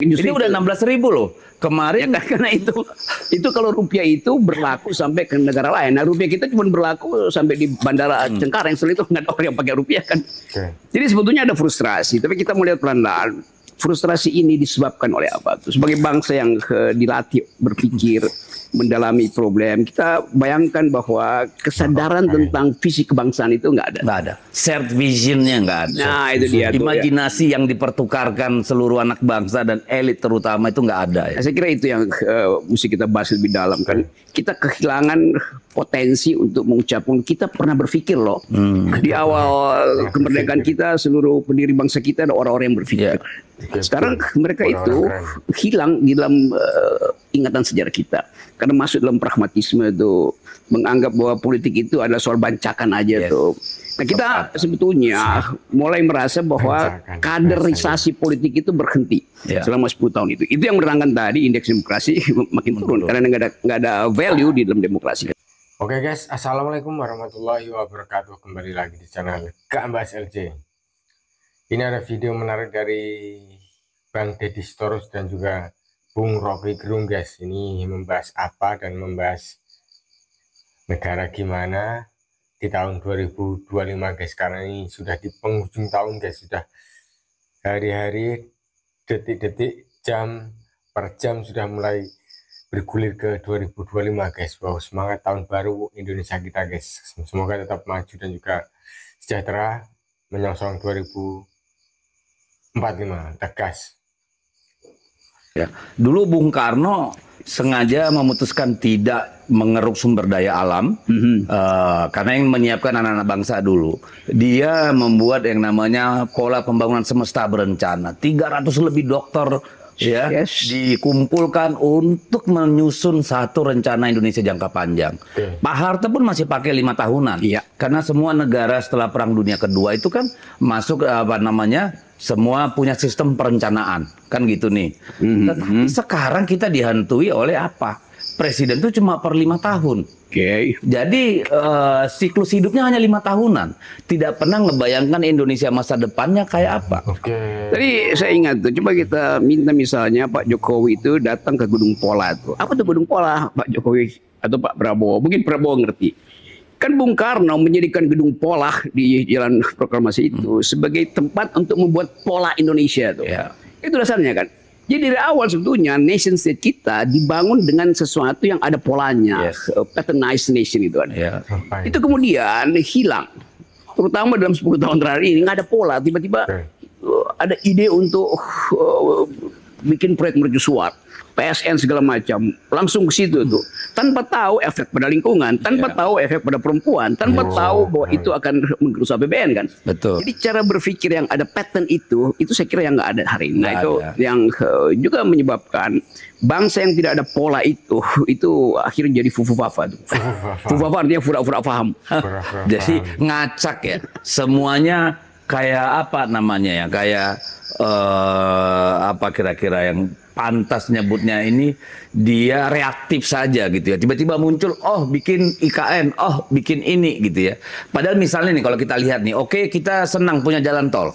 Ini udah 16.000 loh. Kemarin Ya, karena itu kalau rupiah itu berlaku sampai ke negara lain. Nah, rupiah kita cuma berlaku sampai di Bandara Cengkareng. Setelah itu nggak ada orang yang pakai rupiah kan. Jadi sebetulnya ada frustrasi. Tapi kita melihat pelan-pelan. Frustrasi ini disebabkan oleh apa? Sebagai bangsa yang dilatih berpikir, mendalami problem, kita bayangkan bahwa kesadaran tentang visi kebangsaan itu nggak ada. nggak ada. Shared visionnya nggak ada. Nah, itu dia. Imajinasi yang dipertukarkan seluruh anak bangsa dan elit terutama itu nggak ada. Ya. Saya kira itu yang mesti kita bahas lebih dalam kan. Kita kehilangan potensi untuk mengucapkan kita pernah berpikir loh. Di awal kemerdekaan kita seluruh pendiri bangsa kita ada orang-orang yang berpikir. Sekarang mereka itu hilang di dalam ingatan sejarah kita. Karena masuk dalam pragmatisme itu, menganggap bahwa politik itu adalah soal bancakan aja tuh. Nah, kita sebetulnya mulai merasa bahwa kaderisasi politik itu berhenti selama 10 tahun itu. Itu yang menerangkan tadi indeks demokrasi makin turun karena nggak ada value di dalam demokrasi. Oke guys, assalamualaikum warahmatullahi wabarakatuh. Kembali lagi di channel Kak Mbas LJ. Ini ada video menarik dari Bang Deddy Sitorus dan juga Bung Rocky Gerung guys. Ini membahas apa dan membahas negara gimana di tahun 2025 guys. Karena ini sudah di penghujung tahun guys. Sudah hari-hari, detik-detik, jam per jam sudah mulai bergulir ke 2025 guys. Wow, semangat tahun baru Indonesia kita guys. Semoga tetap maju dan juga sejahtera menyongsong 2045. Tegas. Ya. Dulu Bung Karno sengaja memutuskan tidak mengeruk sumber daya alam karena yang menyiapkan anak-anak bangsa dulu. Dia membuat yang namanya pola pembangunan semesta berencana. 300 lebih dokter dikumpulkan untuk menyusun satu rencana Indonesia jangka panjang. Pak Harto pun masih pakai 5 tahunan. Karena semua negara setelah Perang Dunia Kedua itu kan masuk semua punya sistem perencanaan, kan gitu nih. Tetapi sekarang kita dihantui oleh apa? Presiden itu cuma per 5 tahun. Jadi siklus hidupnya hanya 5 tahunan. Tidak pernah ngebayangkan Indonesia masa depannya kayak apa. Tadi saya ingat tuh, coba kita minta misalnya Pak Jokowi itu datang ke Gedung Pola tuh. Apa tuh Gedung Pola, Pak Jokowi atau Pak Prabowo? Mungkin Prabowo ngerti. Kan Bung Karno menjadikan Gedung Pola di Jalan Proklamasi itu sebagai tempat untuk membuat pola Indonesia tuh. Itu dasarnya kan. Jadi dari awal sebetulnya nation state kita dibangun dengan sesuatu yang ada polanya, patternized nation itu kan. Itu kemudian hilang, terutama dalam 10 tahun terakhir ini nggak ada pola. Tiba-tiba ada ide untuk bikin proyek mercusuar, PSN segala macam, langsung ke situ tuh, tanpa tahu efek pada lingkungan, tanpa tahu efek pada perempuan, tanpa tahu bahwa itu akan menggerus APBN kan. Jadi cara berpikir yang ada pattern itu saya kira yang nggak ada hari ini. Nah, itu yang juga menyebabkan bangsa yang tidak ada pola itu akhirnya jadi fufu-fafa. Fufu-fafa artinya pura-pura paham. Jadi ngacak ya, semuanya kayak apa namanya ya, kayak apa kira-kira yang pantas nyebutnya ini, dia reaktif saja gitu ya. Tiba-tiba muncul, oh bikin IKN, oh bikin ini gitu ya. Padahal misalnya nih kalau kita lihat nih, oke, kita senang punya jalan tol.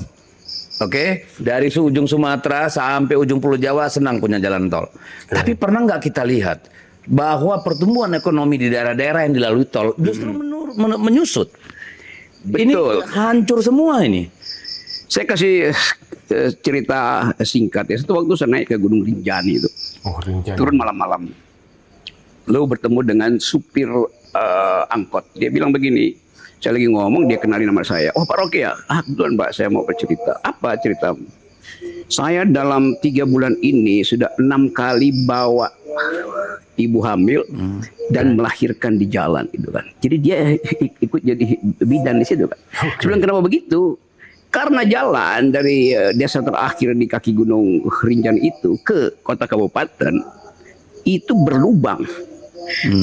Oke, dari ujung Sumatera sampai ujung Pulau Jawa senang punya jalan tol. Tapi pernah nggak kita lihat bahwa pertumbuhan ekonomi di daerah-daerah yang dilalui tol justru menyusut. Ini hancur semua ini. Saya kasih cerita singkat ya. Satu waktu saya naik ke Gunung Rinjani itu, turun malam-malam, lalu bertemu dengan supir angkot. Dia bilang begini, saya lagi ngomong, dia kenalin nama saya. Oh Pak Rocky ya? Kebetulan Mbak, saya mau bercerita. Apa cerita? Saya dalam 3 bulan ini sudah 6 kali bawa ibu hamil dan melahirkan di jalan itu kan. Jadi dia ikut jadi bidan di situ kan. Saya bilang kenapa begitu? Karena jalan dari desa terakhir di kaki Gunung Rinjani itu ke kota kabupaten itu berlubang,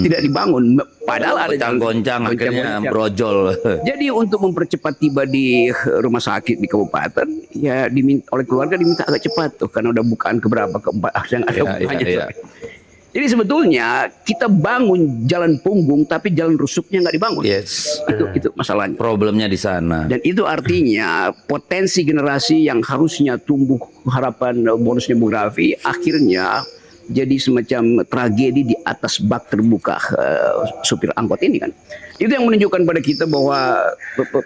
tidak dibangun. Padahal ada goncang akhirnya brojol. Jadi untuk mempercepat tiba di rumah sakit di kabupaten, ya diminta oleh keluarga diminta agak cepat tuh karena udah bukaan keberapa, keempat yang ada bukanya. Jadi sebetulnya kita bangun jalan punggung tapi jalan rusuknya nggak dibangun. Yes. Itu masalahnya. Problemnya di sana. Dan itu artinya potensi generasi yang harusnya tumbuh harapan bonus demografi akhirnya jadi semacam tragedi di atas bak terbuka supir angkot ini kan. Itu yang menunjukkan pada kita bahwa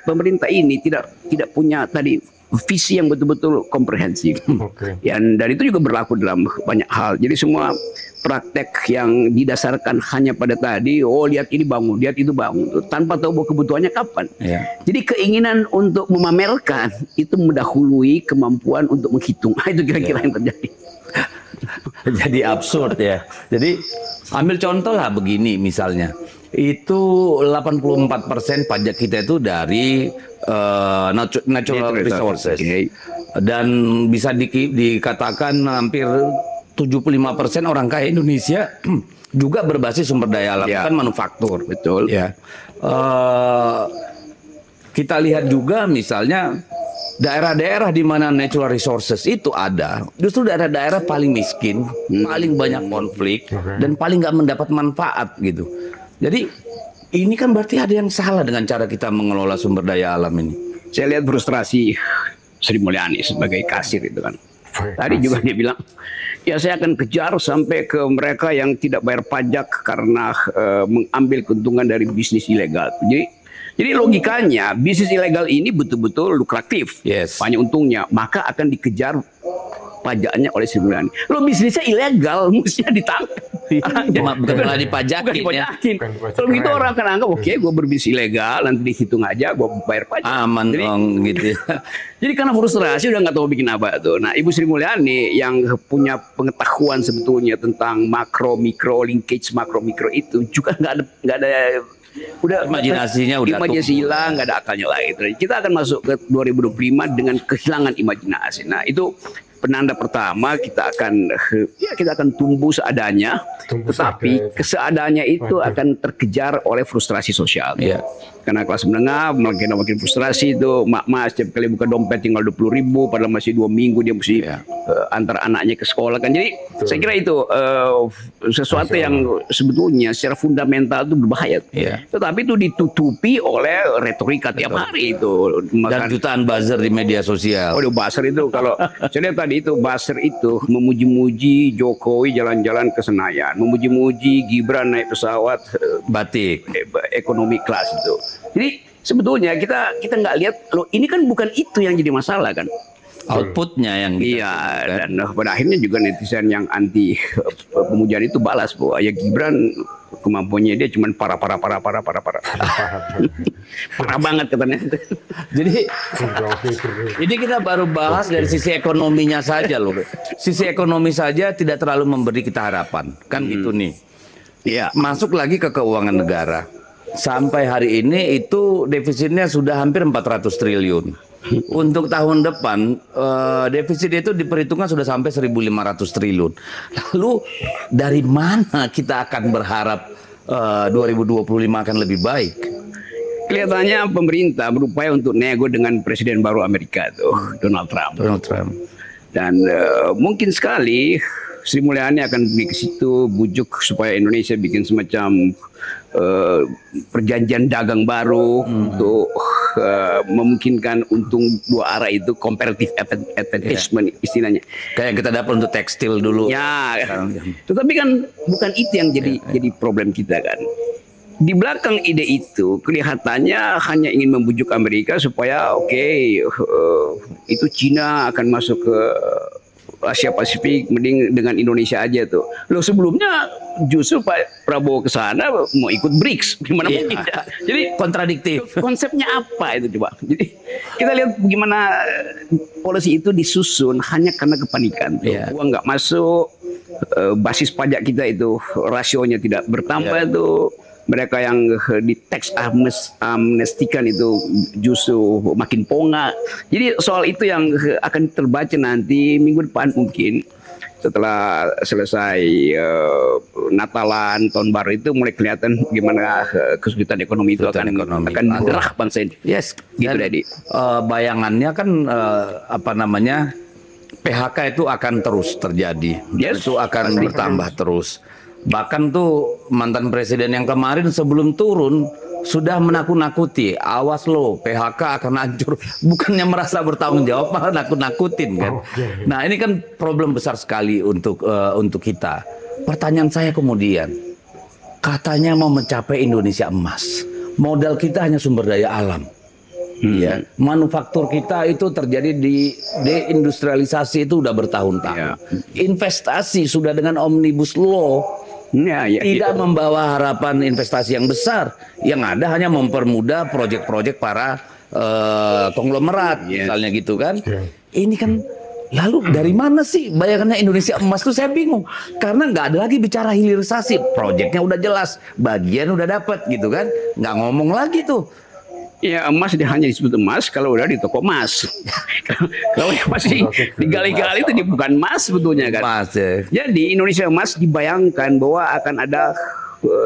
pemerintah ini tidak punya tadi visi yang betul-betul komprehensif. Dan itu juga berlaku dalam banyak hal. Jadi semua praktek yang didasarkan hanya pada tadi, lihat ini bangun, lihat itu bangun, tanpa tahu bahwa kebutuhannya kapan. Jadi keinginan untuk memamerkan itu mendahului kemampuan untuk menghitung. Itu kira-kira yang terjadi. Jadi absurd ya. Jadi ambil contoh lah begini misalnya. Itu 84% pajak kita itu dari natural resources. Dan bisa dikatakan hampir 75% orang kaya Indonesia juga berbasis sumber daya alam, kan manufaktur. Betul. Ya. Kita lihat juga misalnya daerah-daerah di mana natural resources itu ada, justru daerah-daerah paling miskin, paling banyak konflik, dan paling nggak mendapat manfaat gitu. Jadi ini kan berarti ada yang salah dengan cara kita mengelola sumber daya alam ini. Saya lihat frustrasi Sri Mulyani sebagai kasir itu kan. Tadi juga dia bilang, ya saya akan kejar sampai ke mereka yang tidak bayar pajak karena mengambil keuntungan dari bisnis ilegal. Jadi logikanya bisnis ilegal ini betul-betul lukratif, banyak untungnya, maka akan dikejar pajaknya oleh Sri Mulyani. Lo bisnisnya ilegal, mestinya ditangkap. Bukan malah dipajakin. Kalau begitu orang akan anggap, oke, gue berbisnis ilegal, nanti dihitung aja, gue bayar pajak. Aman dong gitu. Jadi karena frustrasi udah nggak tahu bikin apa tuh. Nah, Ibu Sri Mulyani yang punya pengetahuan sebetulnya tentang makro mikro linkage makro mikro itu juga nggak ada udah imajinasinya udah imajinasi hilang, nggak ada akalnya lagi. Kita akan masuk ke 2025 dengan kehilangan imajinasi. Nah, itu penanda pertama kita akan tumbuh seadanya, tetapi keseadaannya itu akan terkejar oleh frustrasi sosial. Karena kelas menengah makin frustrasi itu, mak setiap kali buka dompet tinggal 20.000, padahal masih 2 minggu dia mesti antar anaknya ke sekolah kan. Jadi saya kira itu sesuatu yang sebetulnya secara fundamental itu berbahaya. Tetapi itu ditutupi oleh retorika tiap hari itu. Dan jutaan buzzer di media sosial. Buzzer itu kalau saya lihat tadi itu buzzer itu memuji-muji Jokowi jalan-jalan ke Senayan, memuji-muji Gibran naik pesawat batik ekonomi kelas itu. Jadi sebetulnya kita nggak lihat loh, ini kan bukan itu yang jadi masalah kan. Outputnya yang dan pada akhirnya juga netizen yang anti pemujaan itu balas bahwa ya Gibran kemampuannya dia cuma parah banget katanya. Jadi ini kita baru bahas dari sisi ekonominya saja loh. Sisi ekonomi saja tidak terlalu memberi kita harapan kan gitu nih. Masuk lagi ke keuangan negara. Sampai hari ini itu defisitnya sudah hampir 400 triliun. Untuk tahun depan defisit itu diperhitungkan sudah sampai 1.500 triliun. Lalu dari mana kita akan berharap 2025 akan lebih baik? Kelihatannya pemerintah berupaya untuk nego dengan presiden baru Amerika tuh, Donald Trump. Dan mungkin sekali Sri Mulyani akan pergi ke situ, bujuk supaya Indonesia bikin semacam perjanjian dagang baru untuk memungkinkan untung dua arah itu, comparative advantage istilahnya. Kayak yang kita dapat untuk tekstil dulu. Tetapi kan bukan itu yang jadi problem kita kan. Di belakang ide itu kelihatannya hanya ingin membujuk Amerika supaya itu Cina akan masuk ke Asia Pasifik, mending dengan Indonesia aja tuh. Loh sebelumnya justru Pak Prabowo ke sana mau ikut BRICS, gimana mungkin? Jadi kontradiktif. Konsepnya apa itu coba? Jadi kita lihat bagaimana polisi itu disusun hanya karena kepanikan. Uang nggak masuk, basis pajak kita itu rasionya tidak bertambah tuh. Mereka yang di teks amnestikan itu justru makin ponga. Jadi soal itu yang akan terbaca nanti minggu depan mungkin. Setelah selesai Natalan, Tahun Baru itu mulai kelihatan gimana kesulitan ekonomi itu akan gerah bangsa ini. Gitu Dedi. Bayangannya kan PHK itu akan terus terjadi. Itu akan bertambah terus. Bahkan tuh mantan presiden yang kemarin sebelum turun sudah menakut-nakuti, awas lo PHK akan hancur. Bukannya merasa bertanggung jawab, malah nakut-nakutin kan. Nah ini kan problem besar sekali untuk kita. Pertanyaan saya kemudian, katanya mau mencapai Indonesia emas, modal kita hanya sumber daya alam. Ya, manufaktur kita itu terjadi di deindustrialisasi itu udah bertahun-tahun. Investasi sudah dengan omnibus law tidak membawa harapan investasi yang besar. Yang ada hanya mempermudah proyek-proyek para konglomerat, misalnya gitu kan. Ini kan lalu dari mana sih bayangannya Indonesia emas tuh, saya bingung. Karena nggak ada lagi bicara hilirisasi, proyeknya udah jelas, bagian udah dapat gitu kan, nggak ngomong lagi tuh. Ya emas hanya disebut emas kalau udah di toko emas. Kalau yang masih digali-gali itu bukan emas sebetulnya kan. Emas, ya. Jadi Indonesia emas dibayangkan bahwa akan ada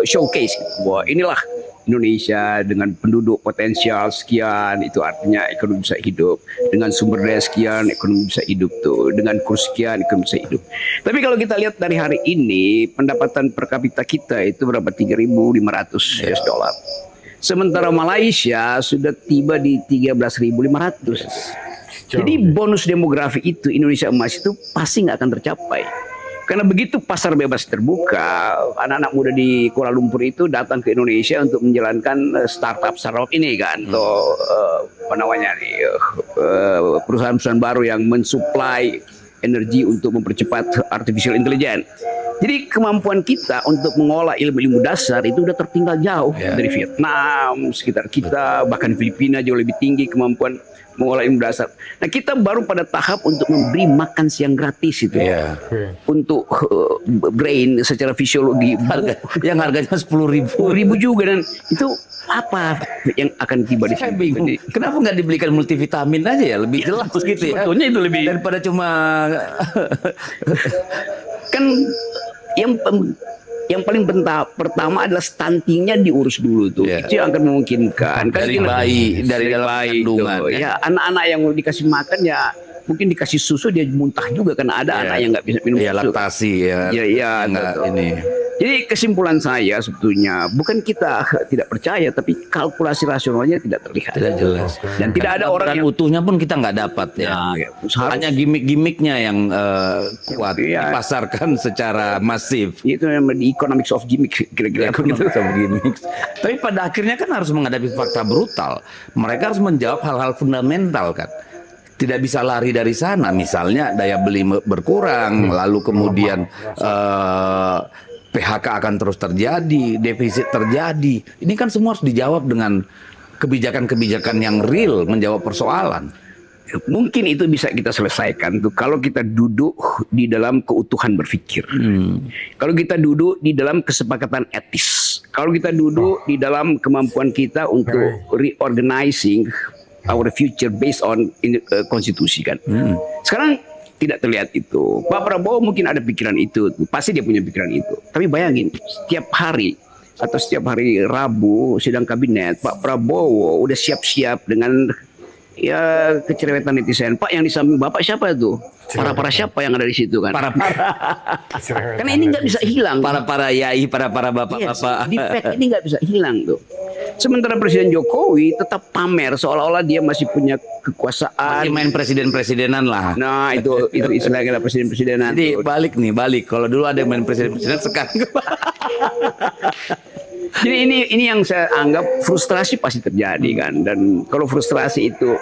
showcase bahwa inilah Indonesia dengan penduduk potensial sekian, itu artinya ekonomi bisa hidup. Dengan sumber daya sekian, ekonomi bisa hidup tuh. Dengan kurs sekian, ekonomi bisa hidup. Tapi kalau kita lihat dari hari ini, pendapatan per kapita kita itu berapa? 3.500 US dollar. Sementara Malaysia sudah tiba di 13.500. Jadi bonus demografi itu Indonesia emas itu pasti nggak akan tercapai. Karena begitu pasar bebas terbuka, anak-anak muda di Kuala Lumpur itu datang ke Indonesia untuk menjalankan startup ini kan, atau apa namanya nih, perusahaan-perusahaan baru yang mensuplai energi untuk mempercepat artificial intelligence. Jadi kemampuan kita untuk mengolah ilmu-ilmu dasar itu udah tertinggal jauh dari Vietnam, sekitar kita, bahkan Filipina jauh lebih tinggi kemampuan mengolah ilmu dasar. Nah kita baru pada tahap untuk memberi makan siang gratis itu untuk brain secara fisiologi yang harganya 10.000 juga, dan itu apa yang akan tiba di sini? Bingung. Kenapa nggak dibelikan multivitamin aja ya, lebih jelas gitu ya? Sebetulnya itu lebih daripada cuma kan yang paling pertama adalah stuntingnya diurus dulu tuh. Itu yang akan memungkinkan dari bayi, dari dalam kandungan. Ya anak-anak yang dikasih makan ya mungkin dikasih susu dia muntah juga, karena ada anak yang nggak bisa minum susu. Laktasi ini. Jadi kesimpulan saya sebetulnya bukan kita tidak percaya, tapi kalkulasi rasionalnya tidak terlihat, tidak jelas, dan tidak ada orang yang utuhnya pun kita nggak dapat ya. Hanya gimmick-gimmicknya yang kuat dipasarkan secara masif. Itu namanya economics of gimmick, kira-kira gitu. Tapi pada akhirnya kan harus menghadapi fakta brutal. Mereka harus menjawab hal-hal fundamental kan. Tidak bisa lari dari sana. Misalnya daya beli berkurang, lalu kemudian PHK akan terus terjadi, defisit terjadi. Ini kan semua harus dijawab dengan kebijakan-kebijakan yang real, menjawab persoalan. Mungkin itu bisa kita selesaikan tuh kalau kita duduk di dalam keutuhan berpikir. Kalau kita duduk di dalam kesepakatan etis. Kalau kita duduk di dalam kemampuan kita untuk reorganizing our future based on konstitusi kan. Sekarang tidak terlihat itu. Pak Prabowo mungkin ada pikiran itu, pasti dia punya pikiran itu. Tapi bayangin, setiap hari atau setiap hari Rabu sidang kabinet, Pak Prabowo udah siap-siap dengan ya kecerewetan netizen. Pak, yang di samping Bapak siapa tuh? Para siapa yang ada di situ kan? Karena ini nggak bisa hilang. Para yai, para bapak-bapak. Defect ini nggak bisa hilang tuh. Sementara Presiden Jokowi tetap pamer seolah-olah dia masih punya kekuasaan. Masih main presiden-presidenan lah. Nah itu istilahnya presiden-presidenan. Jadi balik. Kalau dulu ada yang main presiden-presidenan, sekarang Jadi ini yang saya anggap frustrasi pasti terjadi kan. Dan kalau frustrasi itu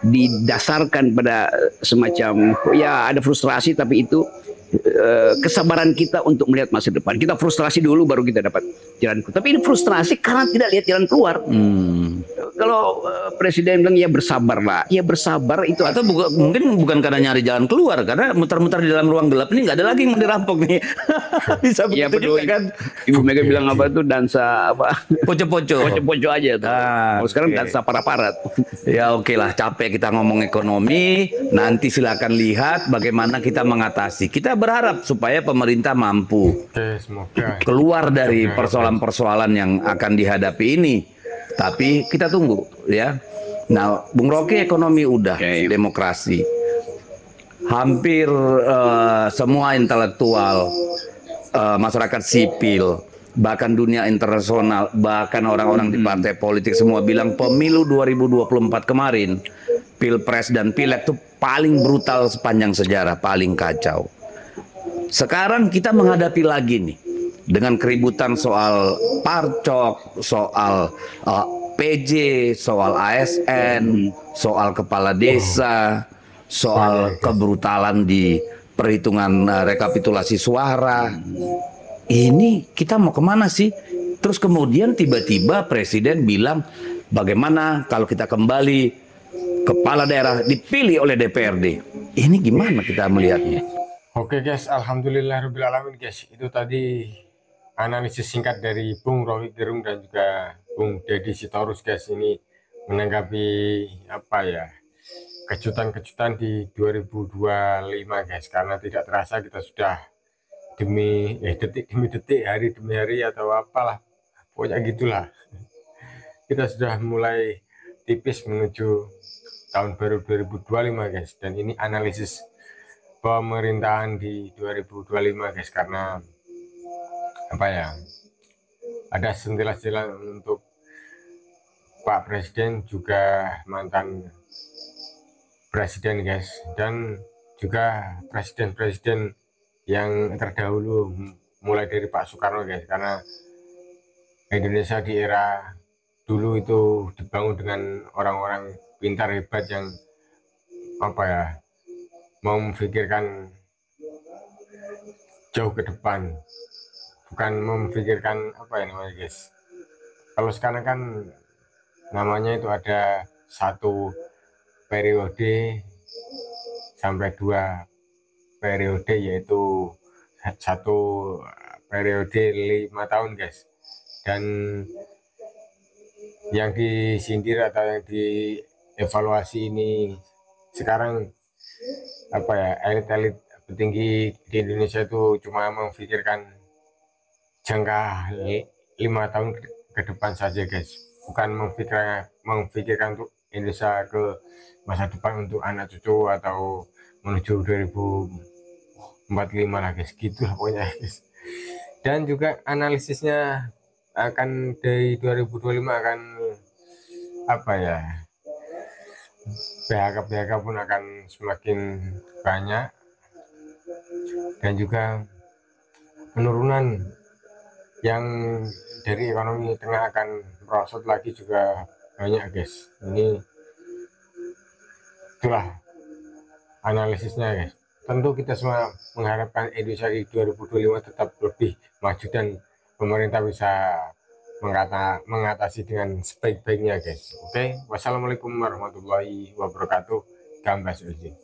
didasarkan pada semacam ya ada frustrasi, tapi itu kesabaran kita untuk melihat masa depan. Kita frustrasi dulu baru kita dapat jalan keluar. Tapi ini frustrasi karena tidak lihat jalan keluar. Kalau presiden bilang ya bersabarlah, ya bersabar itu atau mungkin bukan karena nyari jalan keluar, karena muter-muter di dalam ruang gelap ini nggak ada lagi yang mau dirampok nih. Bisa begitu ya, juga kan. Ibu Mega bilang apa tuh, dansa apa? Poco-poco aja tuh. Oh, sekarang dansa para-parat. Ya oke lah, capek kita ngomong ekonomi. Nanti silakan lihat bagaimana kita mengatasi. Kita berharap supaya pemerintah mampu keluar dari persoalan-persoalan yang akan dihadapi ini. Tapi kita tunggu ya. Nah, Bung Rocky ekonomi udah, demokrasi. Hampir semua intelektual masyarakat sipil, bahkan dunia internasional, bahkan orang-orang di partai politik semua bilang pemilu 2024 kemarin, Pilpres dan Pileg itu paling brutal sepanjang sejarah, paling kacau. Sekarang kita menghadapi lagi nih dengan keributan soal parcok, soal PJ, soal ASN, soal kepala desa, soal kebrutalan di perhitungan rekapitulasi suara. Ini kita mau kemana sih? Terus kemudian tiba-tiba presiden bilang bagaimana kalau kita kembali kepala daerah dipilih oleh DPRD. Ini gimana kita melihatnya? Oke guys, alhamdulillahirobbilalamin guys. Itu tadi analisis singkat dari Bung Rohik Gerung dan juga Bung Deddy Sitorus guys, ini menanggapi apa ya, kejutan-kejutan di 2025 guys. Karena tidak terasa kita sudah detik demi detik, hari demi hari atau apalah, pokoknya gitulah. Kita sudah mulai tipis menuju tahun baru 2025 guys. Dan ini analisis pemerintahan di 2025 guys, karena apa ya, ada sentilan-sentilan untuk Pak Presiden juga mantan presiden guys, dan juga presiden-presiden yang terdahulu mulai dari Pak Soekarno guys. Karena Indonesia di era dulu itu dibangun dengan orang-orang pintar hebat yang apa ya, mau memikirkan jauh ke depan, bukan memikirkan apa ya namanya guys. Kalau sekarang kan namanya itu ada satu periode sampai 2 periode, yaitu satu periode 5 tahun guys. Dan yang disindir atau yang dievaluasi ini sekarang apa ya, elit-elit petinggi di Indonesia itu cuma memikirkan jangka 5 tahun ke depan saja guys, bukan memikirkan untuk Indonesia ke masa depan, untuk anak cucu atau menuju 2045 lah guys, gitu lah pokoknya guys. Dan juga analisisnya akan dari 2025 akan apa ya, PHK pun akan semakin banyak, dan juga penurunan yang dari ekonomi tengah akan merosot lagi juga banyak guys. Ini itulah analisisnya guys. Tentu kita semua mengharapkan Indonesia di 2025 tetap lebih maju dan pemerintah bisa mengatasi dengan sebaik-baiknya guys. Oke, wassalamualaikum warahmatullahi wabarakatuh. Gambas LJ.